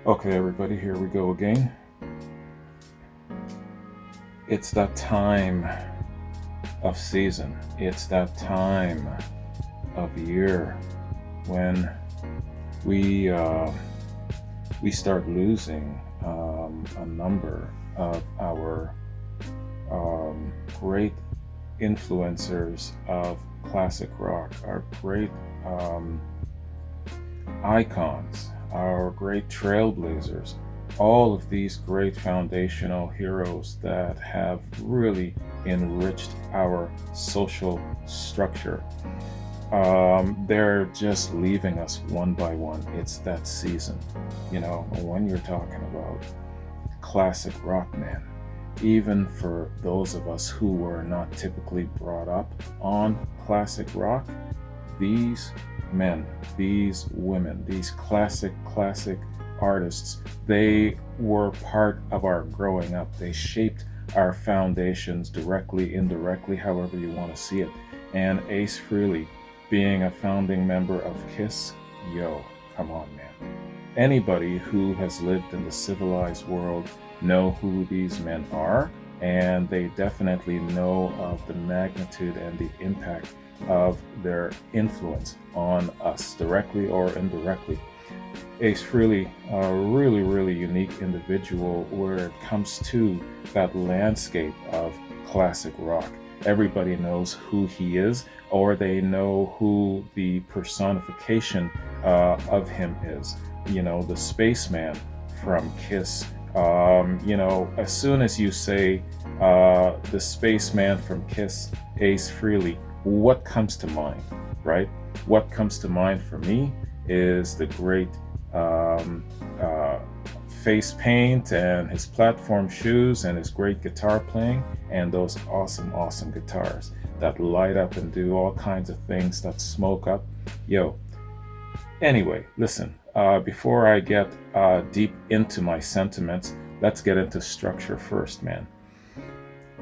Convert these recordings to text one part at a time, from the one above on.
Okay, everybody, here we go again. It's that time of season. It's that time of year when we start losing a number of our great influencers of classic rock, our great icons, our great trailblazers, all of these great foundational heroes that have really enriched our social structure. They're just leaving us one by one. It's that season. When you're talking about classic rock, man, even for those of us who were not typically brought up on classic rock, these men, these women, these classic artists, they were part of our growing up. They shaped our foundations directly, indirectly, however you want to see it. And Ace Frehley, being a founding member of Kiss, come on, man. Anybody who has lived in the civilized world know who these men are, and they definitely know of the magnitude and the impact of their influence on us, directly or indirectly. Ace Frehley, a really unique individual where it comes to that landscape of classic rock. Everybody knows who he is, or they know who the personification of him is. The spaceman from Kiss. As soon as you say the spaceman from Kiss, Ace Frehley, what comes to mind, right? What comes to mind for me is the great face paint and his platform shoes and his great guitar playing and those awesome guitars that light up and do all kinds of things that smoke up. Anyway, listen, before I get deep into my sentiments, let's get into structure first, man.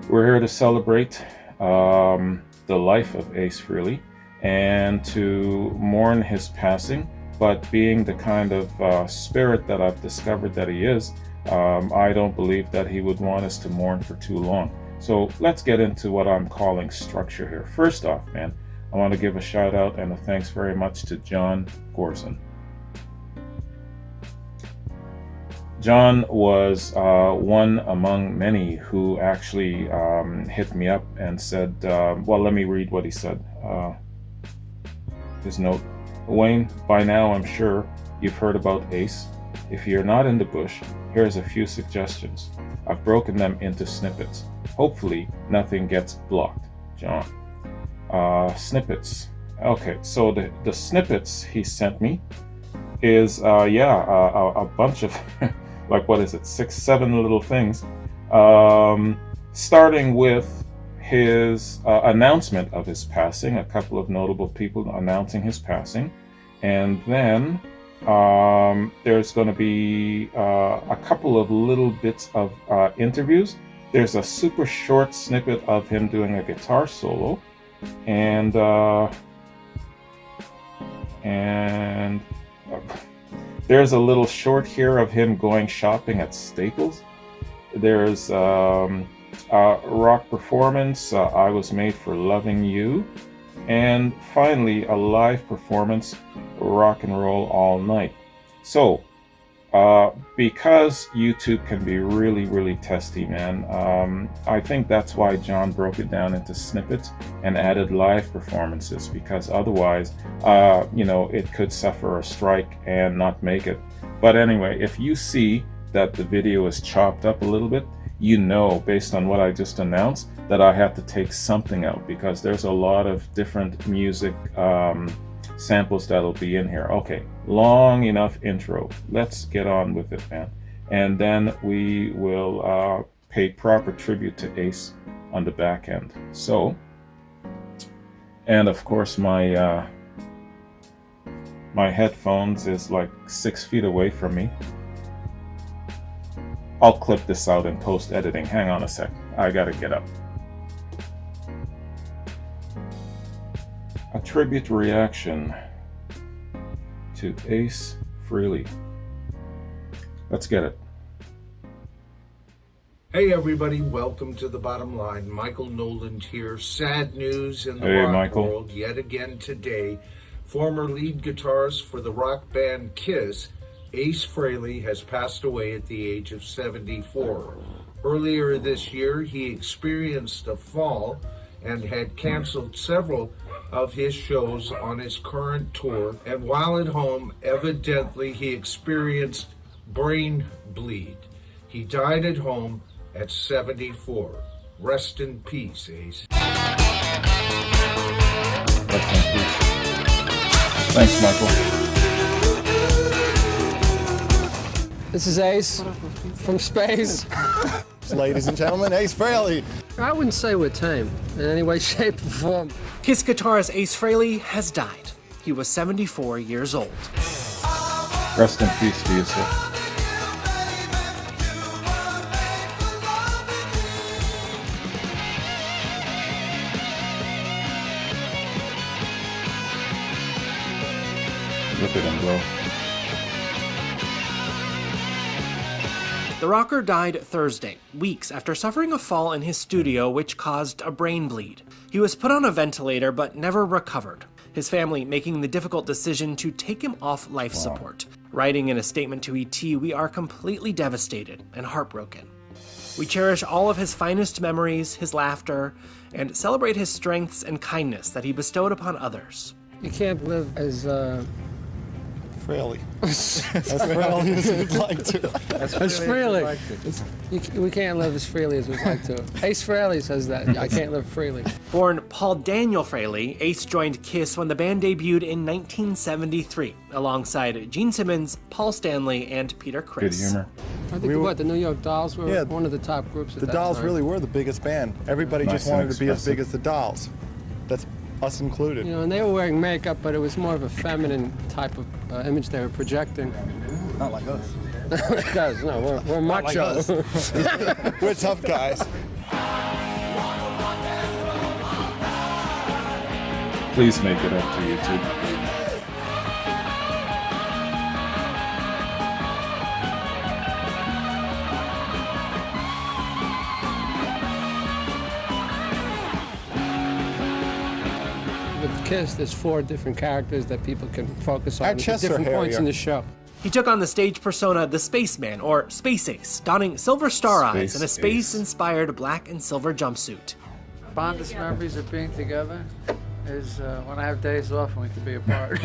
We're here to celebrate the life of Ace Frehley and to mourn his passing. But being the kind of spirit that I've discovered that he is, I don't believe that he would want us to mourn for too long. So let's get into what I'm calling structure here. First off, man, I want to give a shout out and a thanks very much to John Gorson. John was one among many who actually hit me up and said, well, let me read what he said. His note: Wayne, by now I'm sure you've heard about Ace. If you're not in the bush, here's a few suggestions. I've broken them into snippets. Hopefully nothing gets blocked. John. Snippets. Okay, so the snippets he sent me is a bunch of like, what is it, 6-7 little things, starting with his announcement of his passing, a couple of notable people announcing his passing, and then there's going to be a couple of little bits of interviews. There's a super short snippet of him doing a guitar solo, and there's a little short here of him going shopping at Staples. There's rock performance, I Was Made for Loving You. And finally, a live performance, Rock and Roll All Night. So, because YouTube can be really testy, man, I think that's why John broke it down into snippets and added live performances, because otherwise, it could suffer a strike and not make it. But anyway, if you see that the video is chopped up a little bit, based on what I just announced, that I had to take something out, because there's a lot of different music samples that'll be in here. Okay, long enough intro. Let's get on with it, man. And then we will pay proper tribute to Ace on the back end. So, and of course my headphones is like 6 feet away from me. I'll clip this out in post editing. Hang on a sec. I gotta get up. A tribute reaction to Ace Frehley. Let's get it. Hey everybody, welcome to The Bottom Line. Michael Noland here. Sad news in the Hey, rock Michael. world yet again today. Former lead guitarist for the rock band Kiss, Ace Frehley, has passed away at the age of 74. Earlier this year, he experienced a fall and had canceled several of his shows on his current tour. And while at home, evidently he experienced brain bleed. He died at home at 74. Rest in peace, Ace. Rest in peace. Thanks, Michael. This is Ace from space. Ladies and gentlemen, Ace Frehley. I wouldn't say we're tame in any way, shape, or form. Kiss guitarist Ace Frehley has died. He was 74 years old. Rest in peace to you, sir. Look at him go. The rocker died Thursday, weeks after suffering a fall in his studio which caused a brain bleed. He was put on a ventilator but never recovered, his family making the difficult decision to take him off life support. Writing in a statement to ET, "We are completely devastated and heartbroken. We cherish all of his finest memories, his laughter, and celebrate his strengths and kindness that he bestowed upon others." You can't live as Frehley. As Frehley as we'd like to. as freely. We can't live as freely as we'd like to. Ace Frehley says that. I can't live freely. Born Paul Daniel Frehley, Ace joined Kiss when the band debuted in 1973, alongside Gene Simmons, Paul Stanley, and Peter Good Criss. humor. I think the New York Dolls were one of the top groups at The that Dolls time. really were the biggest band. Everybody Nice just and wanted to be as big expressive. as the Dolls. That's us included. You know, and they were wearing makeup, but it was more of a feminine type of image they were projecting. Not like us. Guys, no, we're Not like macho. us. We're tough guys. Please make it up to YouTube. With Kiss, there's 4 different characters that people can focus Our on at chests are different points hairier. in the show. He took on the stage persona The Spaceman, or Space Ace, donning silver star eyes and a Space Ace. space-inspired black and silver jumpsuit. Fondest memories of being together is when I have days off and we can be apart.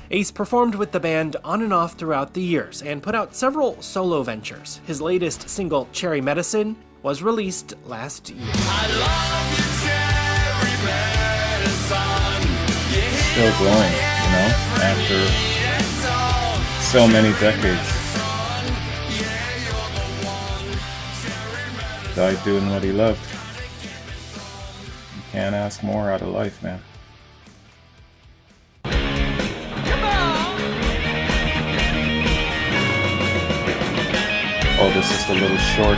Ace performed with the band on and off throughout the years and put out several solo ventures. His latest single, Cherry Medicine, was released last year. Still going, you know, after so many decades. Died doing what he loved. You can't ask more out of life, man. Oh, this is the little short.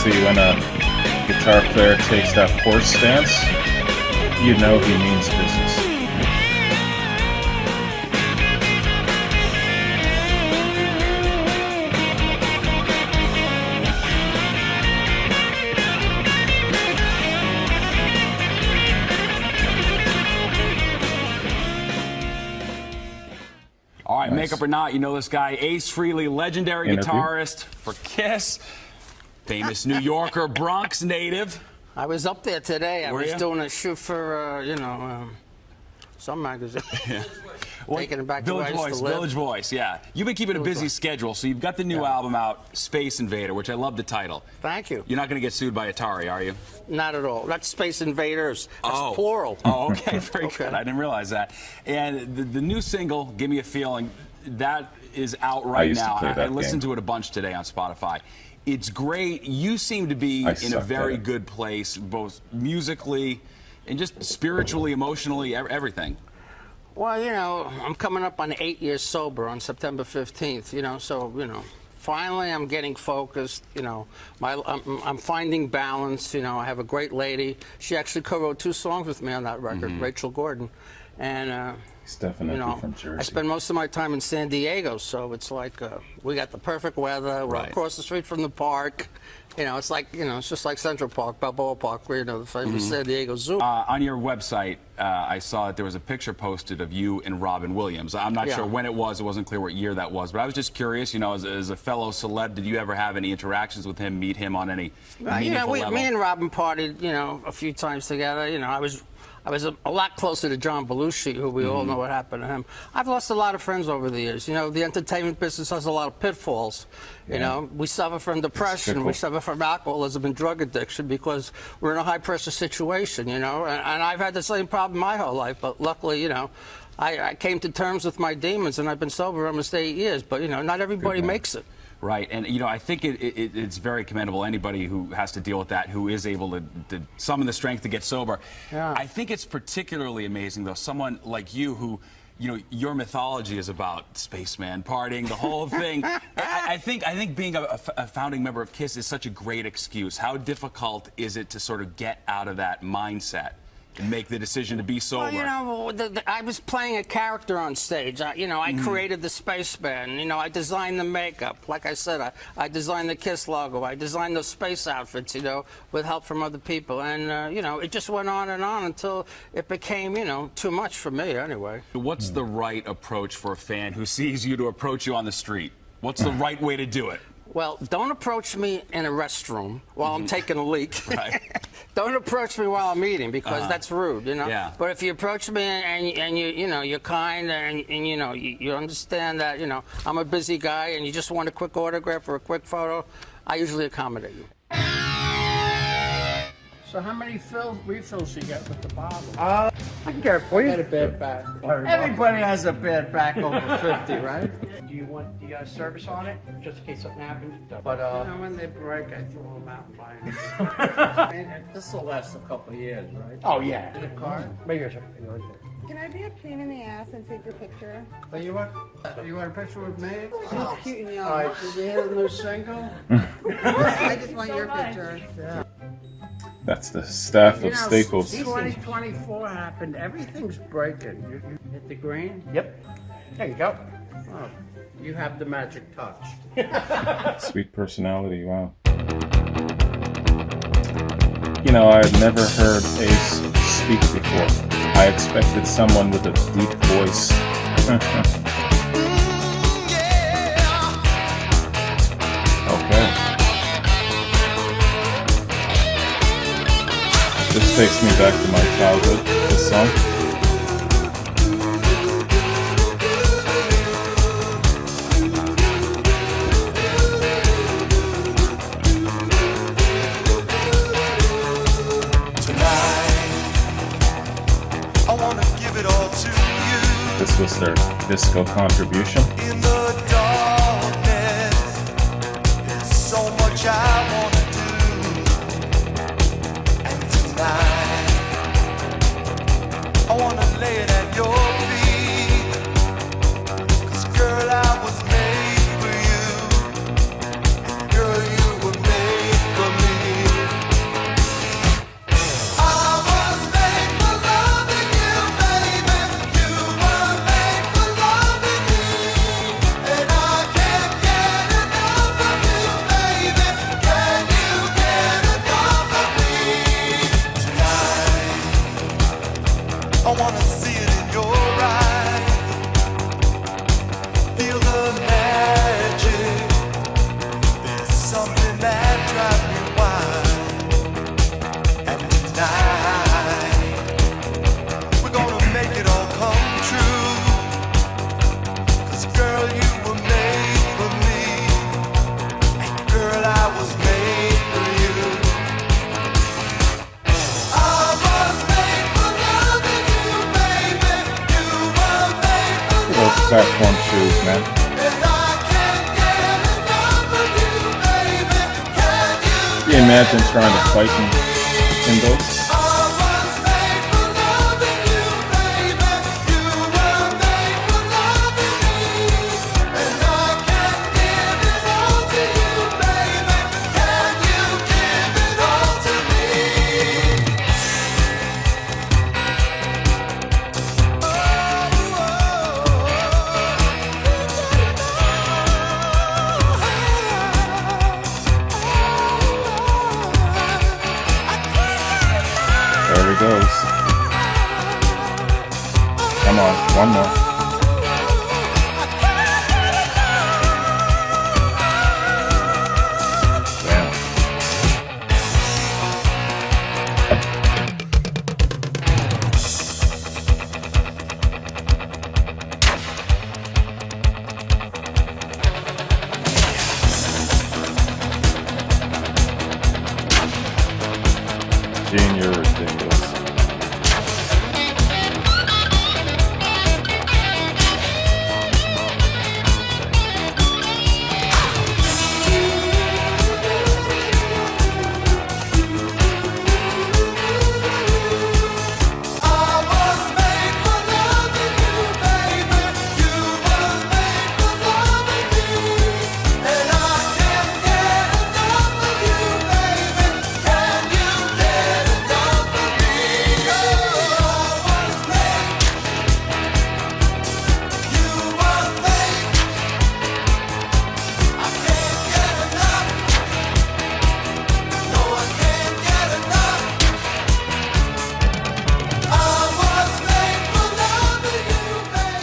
See, when a guitar player takes that horse stance, you know he means business. All right, Nice. makeup or not, you know this guy, Ace Frehley, legendary Interview. guitarist for Kiss, famous New Yorker, Bronx native. I was up there today. I Were was ya? doing a shoot for, some magazine. Taking it back to where I Village used Voice, to live. Village Voice, yeah. You've been keeping a Village busy Voice. schedule, so you've got the new album out, Space Invader, which I love the title. Thank you. You're not going to get sued by Atari, are you? Not at all. That's Space Invaders. That's plural. Oh, okay, very Okay. good. I didn't realize that. And the new single, Give Me a Feeling, that is out right used to now. play I that listened game. to it a bunch today on Spotify. It's great. You seem to be I in a sucked at very it. good place, both musically and just spiritually, emotionally, everything? Well, you know, I'm coming up on 8 years sober on September 15th, you know, so, you know, finally I'm getting focused, you know, I'm finding balance, you know, I have a great lady. She actually co-wrote 2 songs with me on that record, Rachel Gordon. And, Stephanie you know, from Jersey. I spend most of my time in San Diego, so it's like we got the perfect weather. We're Right. across the street from the park. You know, it's like, you know, it's just like Central Park, Balboa Park, where, you know, the famous San Diego Zoo. On your website, I saw that there was a picture posted of you and Robin Williams. I'm not sure when it was. It wasn't clear what year that was. But I was just curious, you know, as a fellow celeb, did you ever have any interactions with him, meet him on any meaningful level? Me and Robin partied, you know, a few times together. You know, I was a lot closer to John Belushi, who we all know what happened to him. I've lost a lot of friends over the years. You know, the entertainment business has a lot of pitfalls. You know, we suffer from depression, we suffer from alcoholism and drug addiction because we're in a high-pressure situation, you know. And I've had the same problem my whole life, but luckily, you know, I came to terms with my demons, and I've been sober almost 8 years. But, you know, not everybody makes it. Right, and you know, I think it's very commendable. Anybody who has to deal with that, who is able to summon the strength to get sober. Yeah. I think it's particularly amazing, though, someone like you who, you know, your mythology is about spaceman, partying, the whole thing. I think being a founding member of KISS is such a great excuse. How difficult is it to sort of get out of that mindset and make the decision to be sober? Well, you know, I was playing a character on stage. You know, I created the spaceman. You know, I designed the makeup. Like I said, I designed the KISS logo. I designed those space outfits, you know, with help from other people. And, you know, it just went on and on until it became, you know, too much for me anyway. What's the right approach for a fan who sees you to approach you on the street? What's the right way to do it? Well, don't approach me in a restroom while I'm taking a leak. Right. Don't approach me while I'm eating because that's rude, you know. Yeah. But if you approach me and you know, you're kind and you know, you understand that, you know, I'm a busy guy and you just want a quick autograph or a quick photo, I usually accommodate you. So how many refills you get with the bottle? I can get it for you. Had a bad back. Everybody has a bad back over 50, right? Do you want the service on it, just in case something happens? But You know, when they break, I throw them out and buy them. And this will last a couple of years, right? oh yeah. The card? Maybe I should. Hang on. Can I be a pain in the ass and take your picture? Oh, you want a picture with me? She's cute and young. All right, did you hear the new single? I just want your picture. Yeah. That's the staff You of know, Staples. 2024 happened. Everything's breaking. You hit the green? Yep. There you go. Oh, you have the magic touch. Sweet personality, wow. You know, I had never heard Ace speak before. I expected someone with a deep voice. Okay. This takes me back to my childhood, this song. This was their disco contribution. In the darkness, there's so much I wanna do. And tonight, I wanna lay it at your feet. 'Cause girl, I was made for you. And girl, you were made for me. I wanna see it in your eyes. Feel the magic. There's something that drives me wild. And tonight, we're gonna make it all come true. 'Cause girl, you were made for me. And girl, I was made for you. Those platform shoes, man. Can you imagine trying to fight in those? goes. Come on, one more. Gene, you're ridiculous.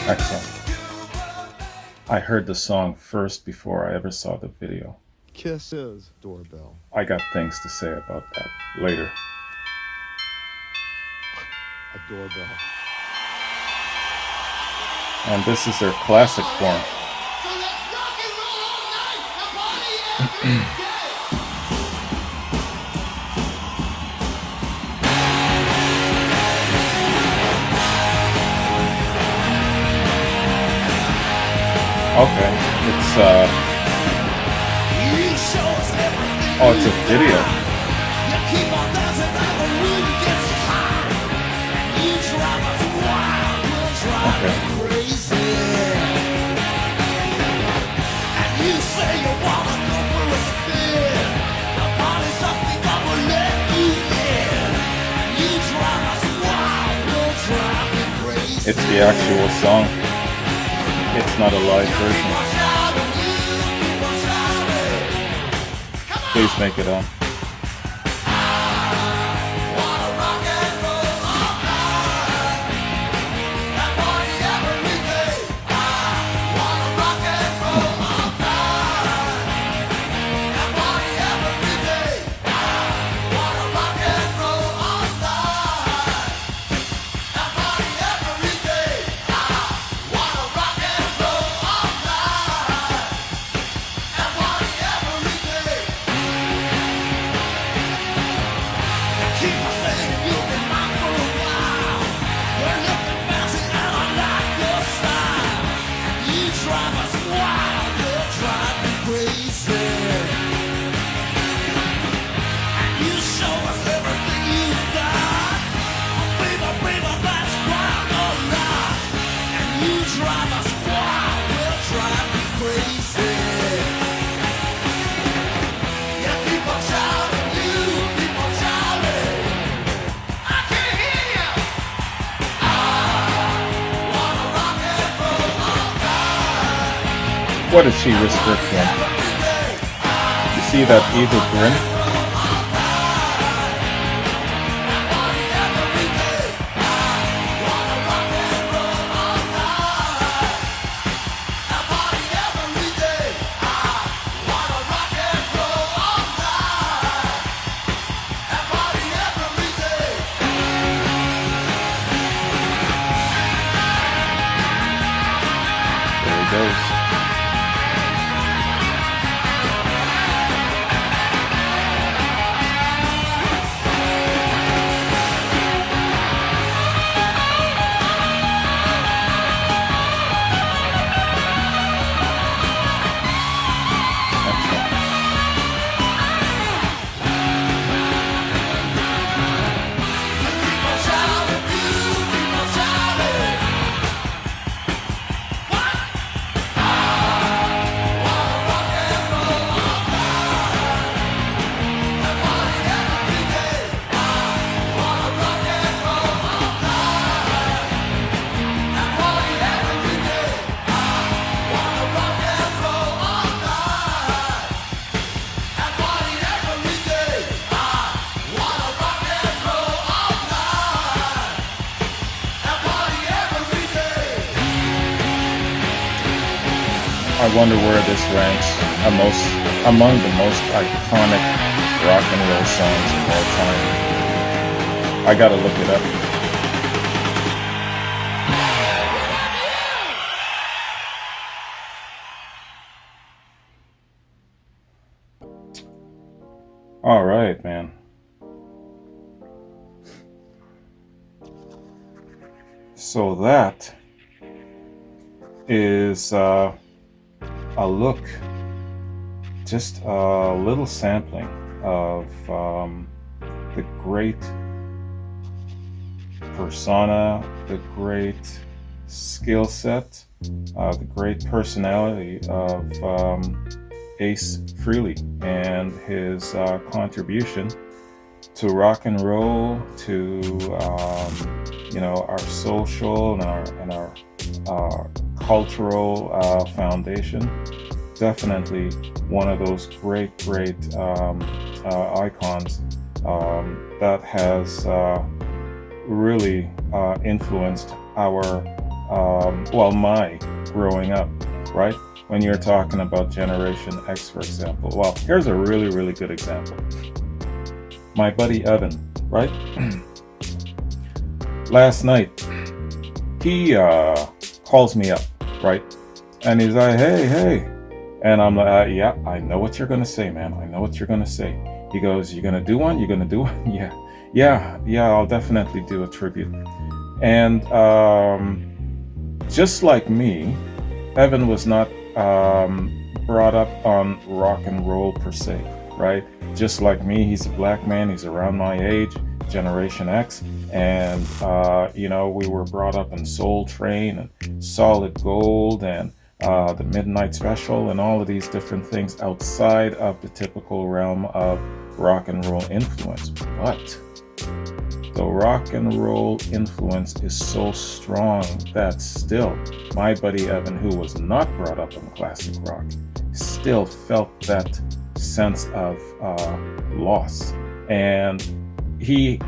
Excellent. I heard the song first before I ever saw the video. Kisses. Doorbell. I got things to say about that later. A doorbell. And this is their classic form. Okay, it's oh, it's a video. Okay. It's the actual song. It's not a live version. Please make it on. What is she restricting? You see that evil grin? There he goes. I wonder where this ranks among the most iconic rock and roll songs of all time. I gotta look it up. All right, man. So that is a look, just a little sampling of the great persona, the great skill set, the great personality of Ace Frehley and his contribution to rock and roll, to our social and our cultural foundation. Definitely one of those great icons that has really influenced my growing up, right? When you're talking about Generation X, for example. Well, here's a really good example. My buddy Evan, right? Last night, he calls me up, right? And he's like, hey. And I'm like, yeah, I know what you're gonna say, man. I know what you're gonna say. He goes, you gonna do one? You gonna do one? Yeah, I'll definitely do a tribute. And just like me, Evan was not brought up on rock and roll per se, right? Just like me, he's a black man, he's around my age, Generation X, and we were brought up in Soul Train and Solid Gold and the Midnight Special and all of these different things outside of the typical realm of rock and roll influence. But the rock and roll influence is so strong that still my buddy Evan, who was not brought up on classic rock, still felt that sense of loss. And he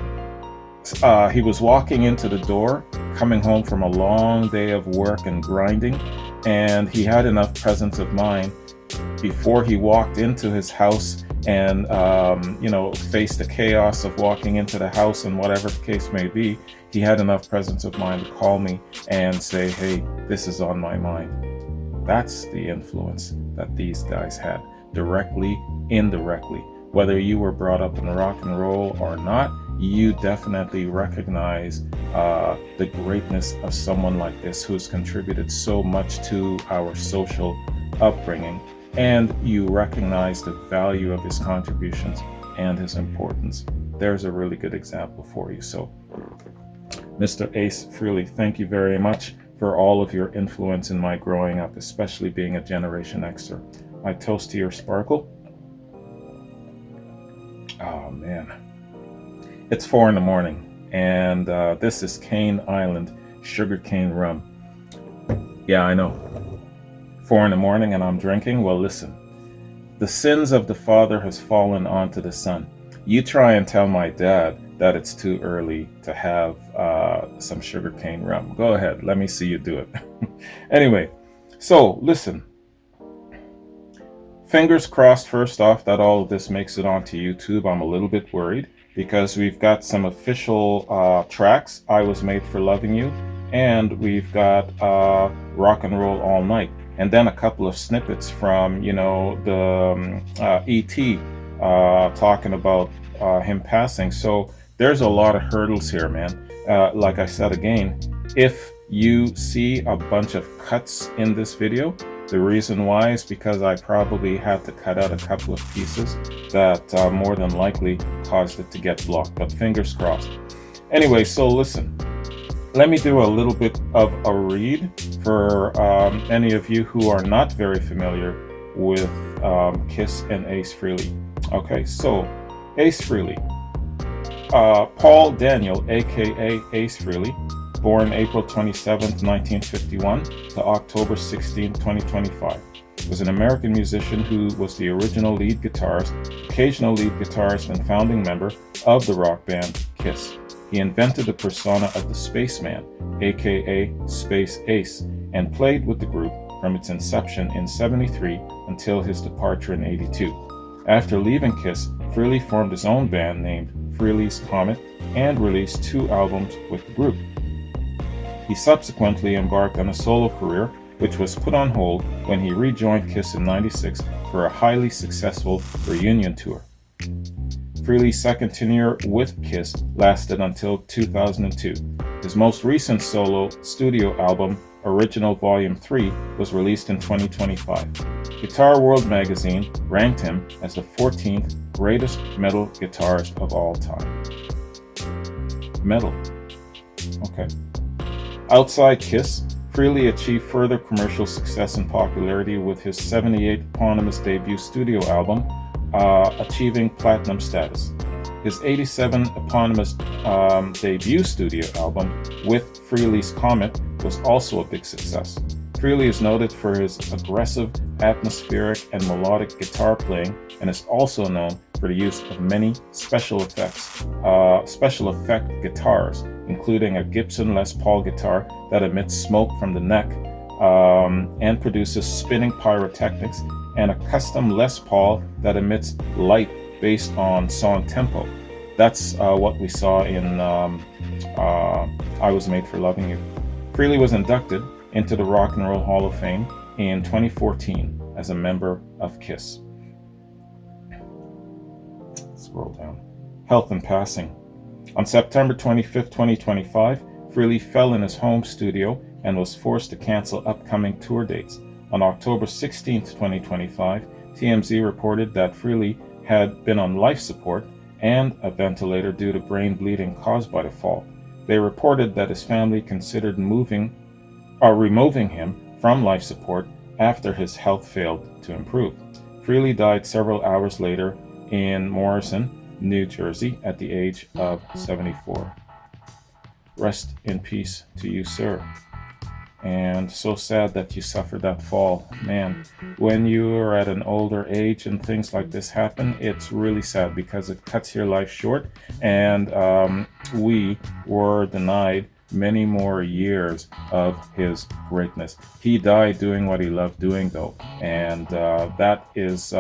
was walking into the door, coming home from a long day of work and grinding, and he had enough presence of mind before he walked into his house and faced the chaos of walking into the house and whatever the case may be. He had enough presence of mind to call me and say, hey, this is on my mind. That's the influence that these guys had, directly, indirectly. Whether you were brought up in rock and roll or not, you definitely recognize the greatness of someone like this who's contributed so much to our social upbringing, and you recognize the value of his contributions and his importance. There's a really good example for you. So, Mr. Ace Frehley, thank you very much for all of your influence in my growing up, especially being a Generation Xer. I toast to your sparkle. Oh man, it's 4 a.m, and this is Cane Island sugarcane rum. Yeah, I know. 4 a.m, and I'm drinking. Well, listen, the sins of the father has fallen onto the son. You try and tell my dad that it's too early to have some sugarcane rum. Go ahead, let me see you do it. Anyway, so listen. Fingers crossed, first off, that all of this makes it onto YouTube. I'm a little bit worried because we've got some official tracks, I Was Made for Loving You, and we've got Rock and Roll All Night, and then a couple of snippets from, the E.T. Talking about him passing. So there's a lot of hurdles here, man. Like I said again, if you see a bunch of cuts in this video, the reason why is because I probably had to cut out a couple of pieces that more than likely caused it to get blocked, but fingers crossed. Anyway, so listen, let me do a little bit of a read for any of you who are not very familiar with Kiss and Ace Frehley. Okay, so Ace Frehley, Paul Daniel, aka Ace Frehley, born April 27, 1951 to October 16, 2025, was an American musician who was the original lead guitarist, occasional lead guitarist, and founding member of the rock band Kiss. He invented the persona of the Spaceman, aka Space Ace, and played with the group from its inception in '73 until his departure in '82. After leaving Kiss, Frehley formed his own band named Frehley's Comet and released 2 albums with the group. He subsequently embarked on a solo career, which was put on hold when he rejoined Kiss in '96 for a highly successful reunion tour. Frehley's second tenure with Kiss lasted until 2002. His most recent solo studio album, Original Volume 3, was released in 2025. Guitar World magazine ranked him as the 14th greatest metal guitarist of all time. Metal. Okay. Outside Kiss, Frehley achieved further commercial success and popularity with his '78 eponymous debut studio album, achieving platinum status. His '87 eponymous debut studio album with Frehley's Comet was also a big success. Frehley is noted for his aggressive, atmospheric, and melodic guitar playing, and is also known for the use of many special effect guitars, including a Gibson Les Paul guitar that emits smoke from the neck and produces spinning pyrotechnics, and a custom Les Paul that emits light based on song tempo. That's what we saw in I Was Made for Loving You. Frehley was inducted into the Rock and Roll Hall of Fame in 2014 as a member of Kiss. Scroll down. Health and passing. On September 25, 2025, Frehley fell in his home studio and was forced to cancel upcoming tour dates. On October 16, 2025, TMZ reported that Frehley had been on life support and a ventilator due to brain bleeding caused by the fall. They reported that his family considered removing him from life support after his health failed to improve. Frehley died several hours later in Morrison, New Jersey, at the age of 74. Rest in peace to you, sir. And so sad that you suffered that fall. Man, when you are at an older age and things like this happen, it's really sad because it cuts your life short, and we were denied many more years of his greatness. He died doing what he loved doing, though, and that is,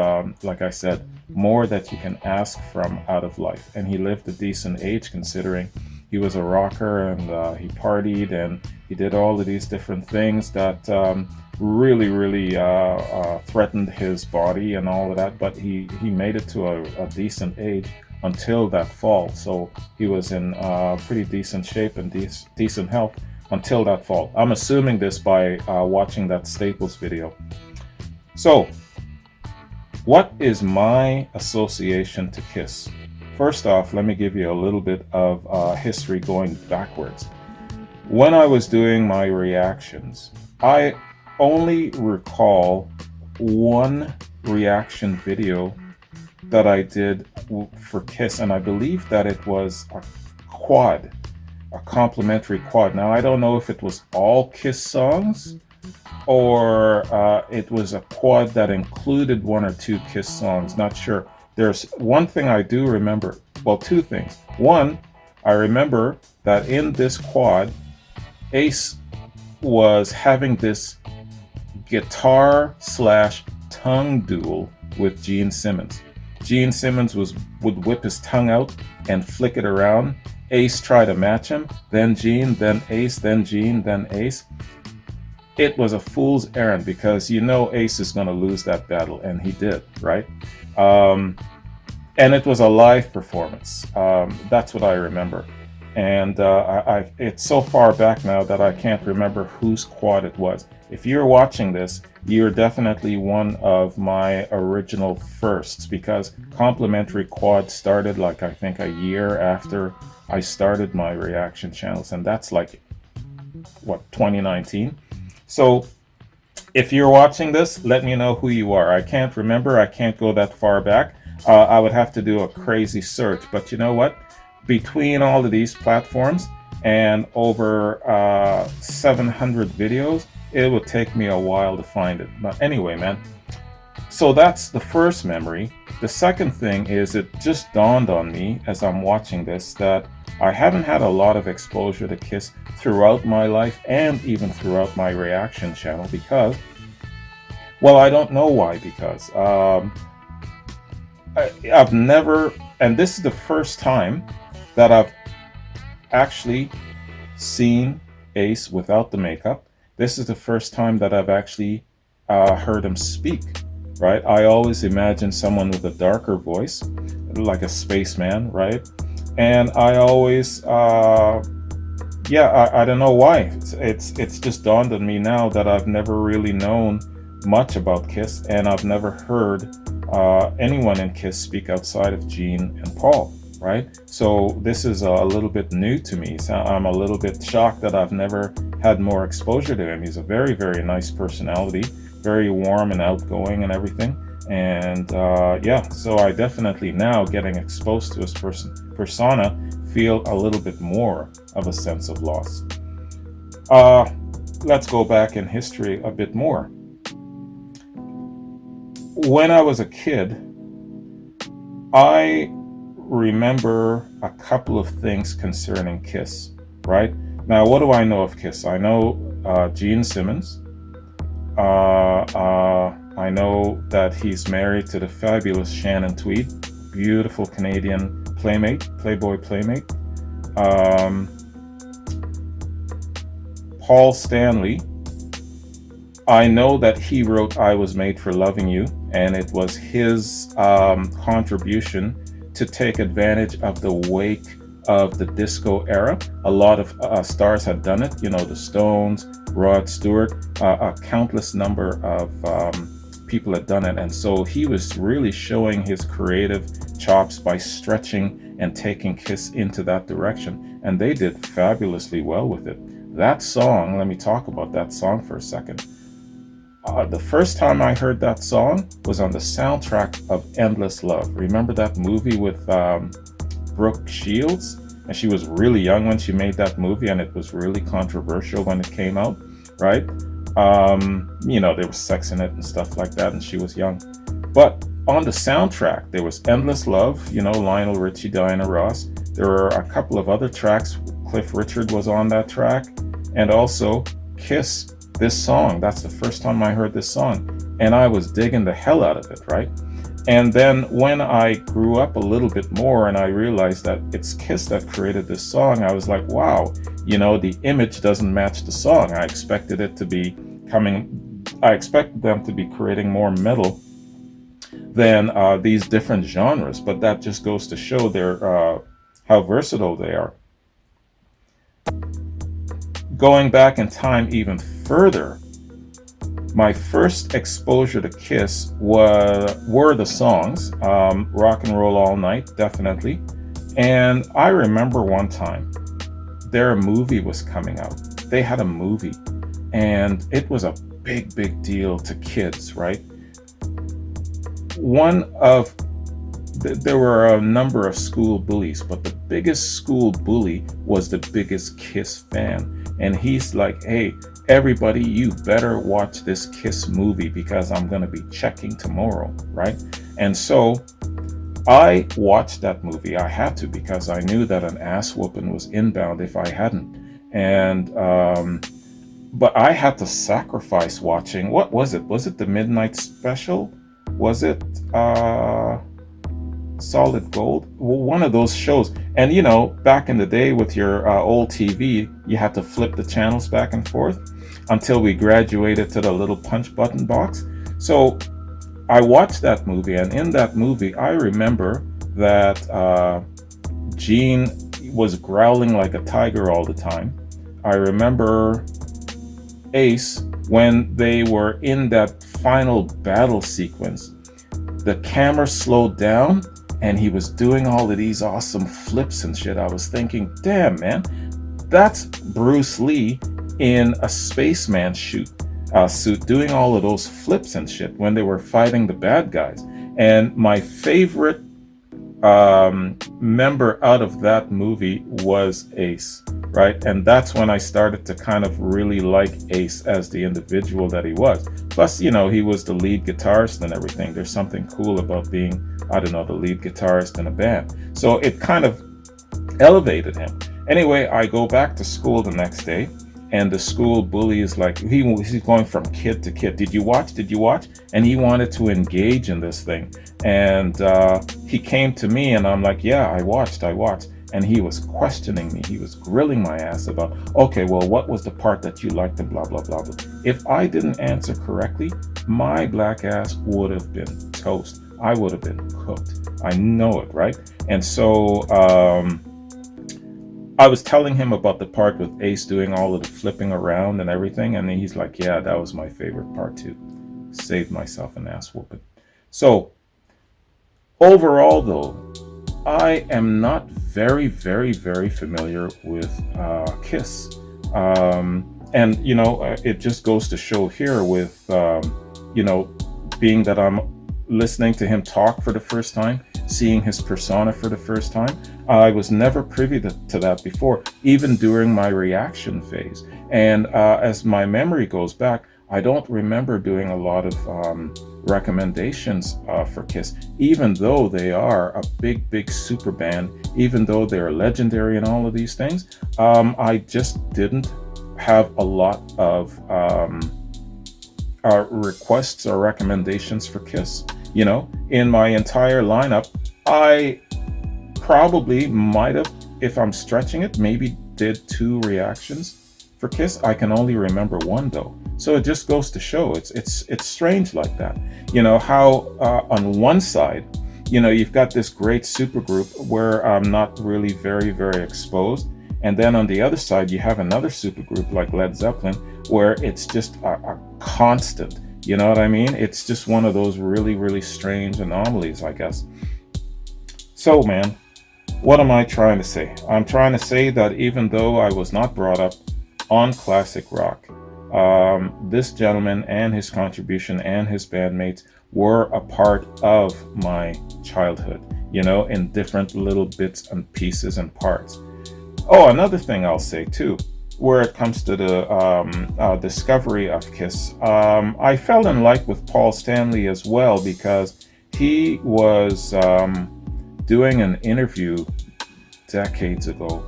like I said, more that you can ask from out of life. And he lived a decent age, considering he was a rocker, and he partied, and he did all of these different things that really threatened his body and all of that. But he made it to a decent age until that fall. So he was in pretty decent shape and decent health until that fall. I'm assuming this by watching that Staples video. So, what is my association to Kiss? First off, let me give you a little bit of history going backwards. When I was doing my reactions, I only recall one reaction video that I did for Kiss, and I believe that it was a quad, a complimentary quad. Now, I don't know if it was all Kiss songs or it was a quad that included 1 or 2 Kiss songs, not sure. There's one thing I do remember, well, 2 things. One, I remember that in this quad, Ace was having this guitar/tongue duel with Gene Simmons. Gene Simmons would whip his tongue out and flick it around. Ace tried to match him, then Gene, then Ace, then Gene, then Ace. It was a fool's errand because you know Ace is going to lose that battle, and he did, right? And it was a live performance. That's what I remember. And it's so far back now that I can't remember whose quad it was. If you're watching this, you're definitely one of my original firsts, because complimentary quad started like I think a year after I started my reaction channels, and that's like, what, 2019? So if you're watching this, let me know who you are. I can't remember. I can't go that far back. I would have to do a crazy search, but you know what? Between all of these platforms and over 700 videos, it would take me a while to find it. But anyway, man, so that's the first memory. The second thing is, it just dawned on me as I'm watching this that I haven't had a lot of exposure to Kiss throughout my life and even throughout my reaction channel, because Well, I don't know why, because I've never, and this is the first time that I've actually seen Ace without the makeup. This is the first time that I've actually heard him speak, right? I always imagine someone with a darker voice, like a spaceman, right? And I always, I don't know why. It's just dawned on me now that I've never really known much about Kiss, and I've never heard anyone in Kiss speak outside of Gene and Paul, right? So this is a little bit new to me. So I'm a little bit shocked that I've never had more exposure to him. He's a very, very nice personality, very warm and outgoing and everything. And so I definitely, now getting exposed to his persona, feel a little bit more of a sense of loss. Let's go back in history a bit more. When I was a kid, I remember a couple of things concerning Kiss, right? Now, what do I know of Kiss? I know Gene Simmons. I know that he's married to the fabulous Shannon Tweed, beautiful Canadian Playboy playmate. Paul Stanley, I know that he wrote I Was Made for Loving You, and it was his contribution to take advantage of the wake of the disco era. A lot of stars had done it, the Stones, Rod Stewart, a countless number of people had done it. And so he was really showing his creative chops by stretching and taking Kiss into that direction. And they did fabulously well with it. That song, let me talk about that song for a second. The first time I heard that song was on the soundtrack of Endless Love. Remember that movie with Brooke Shields? And she was really young when she made that movie, and it was really controversial when it came out, right? There was sex in it and stuff like that, and she was young. But on the soundtrack, there was Endless Love, Lionel Richie, Diana Ross. There were a couple of other tracks. Cliff Richard was on that track. And also Kiss, this song. That's the first time I heard this song. And I was digging the hell out of it, right? And then when I grew up a little bit more and I realized that it's Kiss that created this song, I was like, wow, the image doesn't match the song. I expected them to be creating more metal than these different genres, but that just goes to show how versatile they are. Going back in time even further, my first exposure to Kiss were the songs, Rock and Roll All Night, definitely. And I remember one time, their movie was coming out. They had a movie, and it was a big, big deal to kids, right? There were a number of school bullies, but the biggest school bully was the biggest Kiss fan. And he's like, hey, everybody, you better watch this Kiss movie because I'm going to be checking tomorrow, right? And so I watched that movie. I had to, because I knew that an ass whooping was inbound if I hadn't. And but I had to sacrifice watching. What was it? Was it the Midnight Special? Was it Solid Gold? Well, one of those shows. And back in the day with your old TV, you had to flip the channels back and forth until we graduated to the little punch button box. So I watched that movie, and in that movie, I remember that Gene was growling like a tiger all the time. I remember Ace, when they were in that final battle sequence, the camera slowed down and he was doing all of these awesome flips and shit. I was thinking, damn, man, that's Bruce Lee in a spaceman suit doing all of those flips and shit when they were fighting the bad guys. And my favorite member out of that movie was Ace, right? And that's when I started to kind of really like Ace as the individual that he was. Plus, he was the lead guitarist and everything. There's something cool about being, the lead guitarist in a band. So it kind of elevated him. Anyway, I go back to school the next day, and the school bully is like, he's going from kid to kid. Did you watch? Did you watch? And he wanted to engage in this thing. And he came to me and I'm like, yeah, I watched. And he was questioning me. He was grilling my ass about, okay, well, what was the part that you liked and blah, blah, blah, blah. If I didn't answer correctly, my black ass would have been toast. I would have been cooked. I know it, right? And so I was telling him about the part with Ace doing all of the flipping around and everything. And he's like, yeah, that was my favorite part too. Saved myself an ass whooping. So overall, though, I am not very, very, very familiar with Kiss. And, you know, it just goes to show here with, you know, being that I'm listening to him talk for the first time, seeing his persona for the first time. I was never privy to that before, even during my reaction phase. And as my memory goes back, I don't remember doing a lot of recommendations for Kiss, even though they are a big, big super band, even though they're legendary and all of these things. I just didn't have a lot of requests or recommendations for Kiss. You know, in my entire lineup, I probably might have, if I'm stretching it, maybe did 2 reactions for Kiss. I can only remember 1 though. So it just goes to show it's strange like that. You know, how on one side, you know, you've got this great supergroup where I'm not really very, very exposed. And then on the other side, you have another supergroup like Led Zeppelin, where it's just a constant. You know what I mean? It's just one of those really, really strange anomalies, I guess. So, man, what am I trying to say? I'm trying to say that even though I was not brought up on classic rock, this gentleman and his contribution and his bandmates were a part of my childhood, you know, in different little bits and pieces and parts. Oh, another thing I'll say too, where it comes to the discovery of Kiss, I fell in like with Paul Stanley as well, because he was doing an interview decades ago.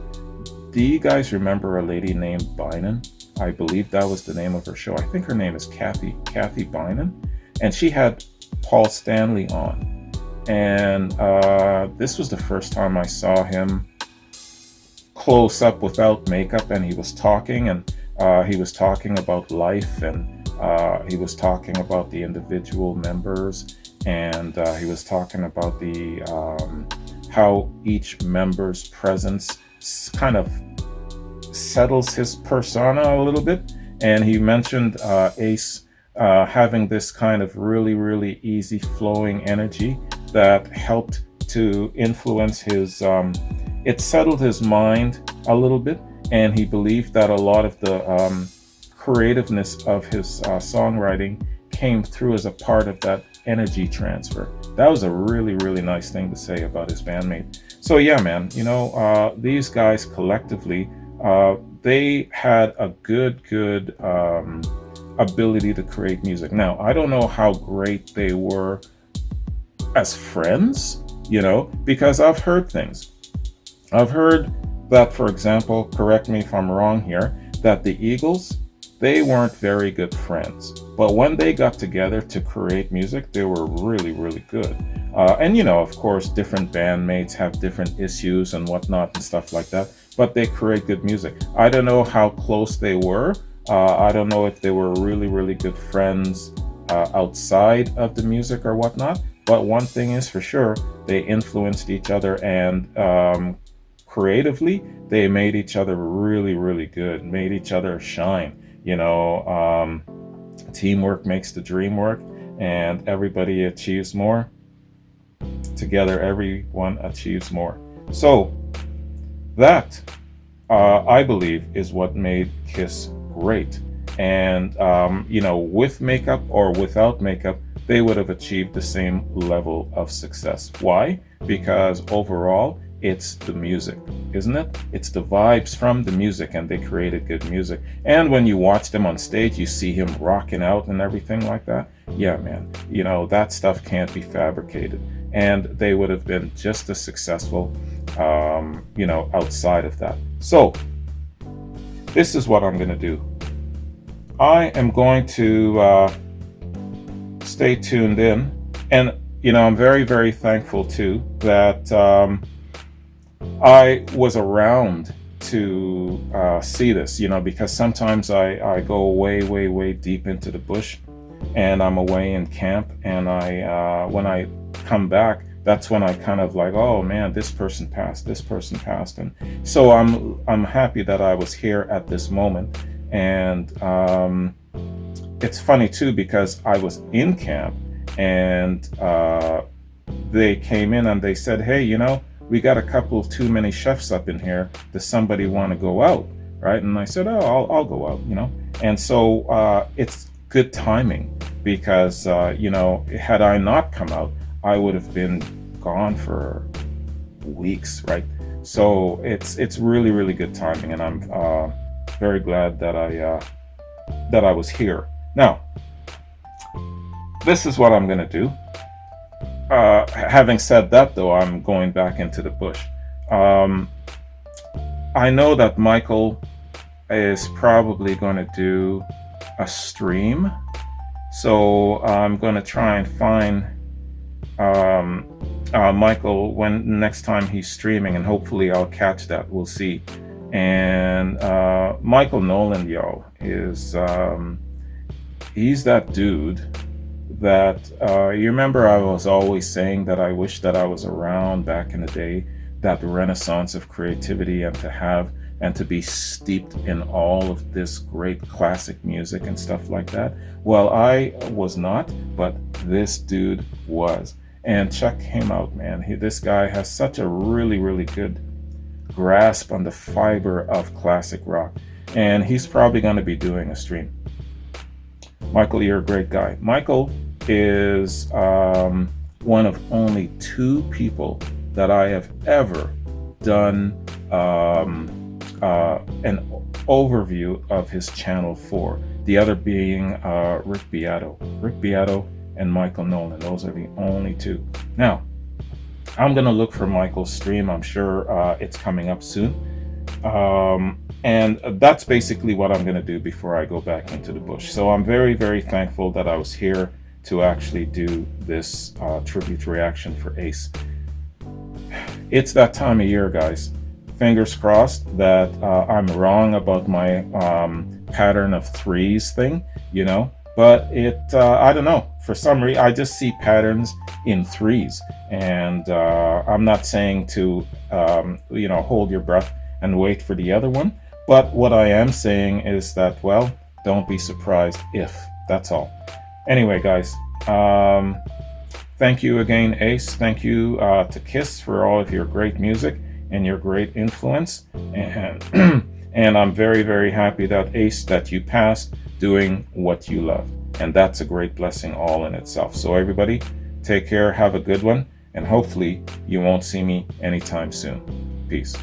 Do you guys remember a lady named Bynum? I believe that was the name of her show. I think her name is Kathy Bynum, and she had Paul Stanley on. And this was the first time I saw him close up without makeup, and he was talking about life, and he was talking about the individual members, and he was talking about the how each member's presence kind of settles his persona a little bit. And he mentioned Ace having this kind of really, really easy flowing energy that helped to influence his it settled his mind a little bit, and he believed that a lot of the creativeness of his songwriting came through as a part of that energy transfer. That was a really, really nice thing to say about his bandmate. So yeah, man, you know, these guys collectively, they had a good ability to create music. Now, I don't know how great they were as friends, you know, because I've heard things. I've heard that, for example, correct me if I'm wrong here, that the Eagles, they weren't very good friends. But when they got together to create music, they were really, really good. And, you know, of course, different bandmates have different issues and whatnot and stuff like that, but they create good music. I don't know how close they were. I don't know if they were really, really good friends outside of the music or whatnot. But one thing is for sure, they influenced each other, and creatively, they made each other really, really good, made each other shine. You know, teamwork makes the dream work, and everybody achieves more. Together, everyone achieves more. So that, I believe, is what made Kiss great. And, you know, with makeup or without makeup, they would have achieved the same level of success. Why? Because overall, it's the music, isn't it? It's the vibes from the music, and they created good music. And when you watch them on stage, you see him rocking out and everything like that. Yeah, man, you know, that stuff can't be fabricated. And they would have been just as successful, you know, outside of that. So this is what I'm going to do. I am going to stay tuned in. And, you know, I'm very, very thankful too that I was around to see this, you know, because sometimes I go way deep into the bush, and I'm away in camp, and when I come back, that's when I kind of like, oh man, this person passed, and so I'm happy that I was here at this moment. And it's funny too, because I was in camp, and they came in and they said, hey, you know, we got a couple too many chefs up in here. Does somebody want to go out? Right? And I said, oh, I'll go out, you know. And so it's good timing, because, you know, had I not come out, I would have been gone for weeks, right? So it's really good timing, and I'm very glad that I was here. Now, this is what I'm gonna do. Having said that, though, I'm going back into the bush. I know that Michael is probably going to do a stream, so I'm going to try and find Michael when next time he's streaming, and hopefully I'll catch that. We'll see. And Michael Nolan, y'all, is he's that dude that you remember I was always saying that I wish that I was around back in the day, that renaissance of creativity, and to be steeped in all of this great classic music and stuff like that. Well, I was not, but this dude was. And check him out, man. This guy has such a really good grasp on the fiber of classic rock, and he's probably going to be doing a stream. Michael, you're a great guy. Michael is one of only 2 people that I have ever done an overview of his channel for. The other being Rick Beato. Rick Beato and Michael Nolan. Those are the only 2. Now, I'm going to look for Michael's stream. I'm sure it's coming up soon. And that's basically what I'm going to do before I go back into the bush. So I'm very thankful that I was here to actually do this tribute reaction for Ace. It's that time of year, guys. Fingers crossed that I'm wrong about my pattern of 3s thing, you know. But I don't know. For some reason, I just see patterns in 3s. And I'm not saying to, you know, hold your breath and wait for the other one. But what I am saying is that, well, don't be surprised if. That's all. Anyway, guys, thank you again, Ace. Thank you to Kiss for all of your great music and your great influence. And, and I'm very happy that, Ace, that you passed doing what you love. And that's a great blessing all in itself. So everybody, take care, have a good one, and hopefully you won't see me anytime soon. Peace.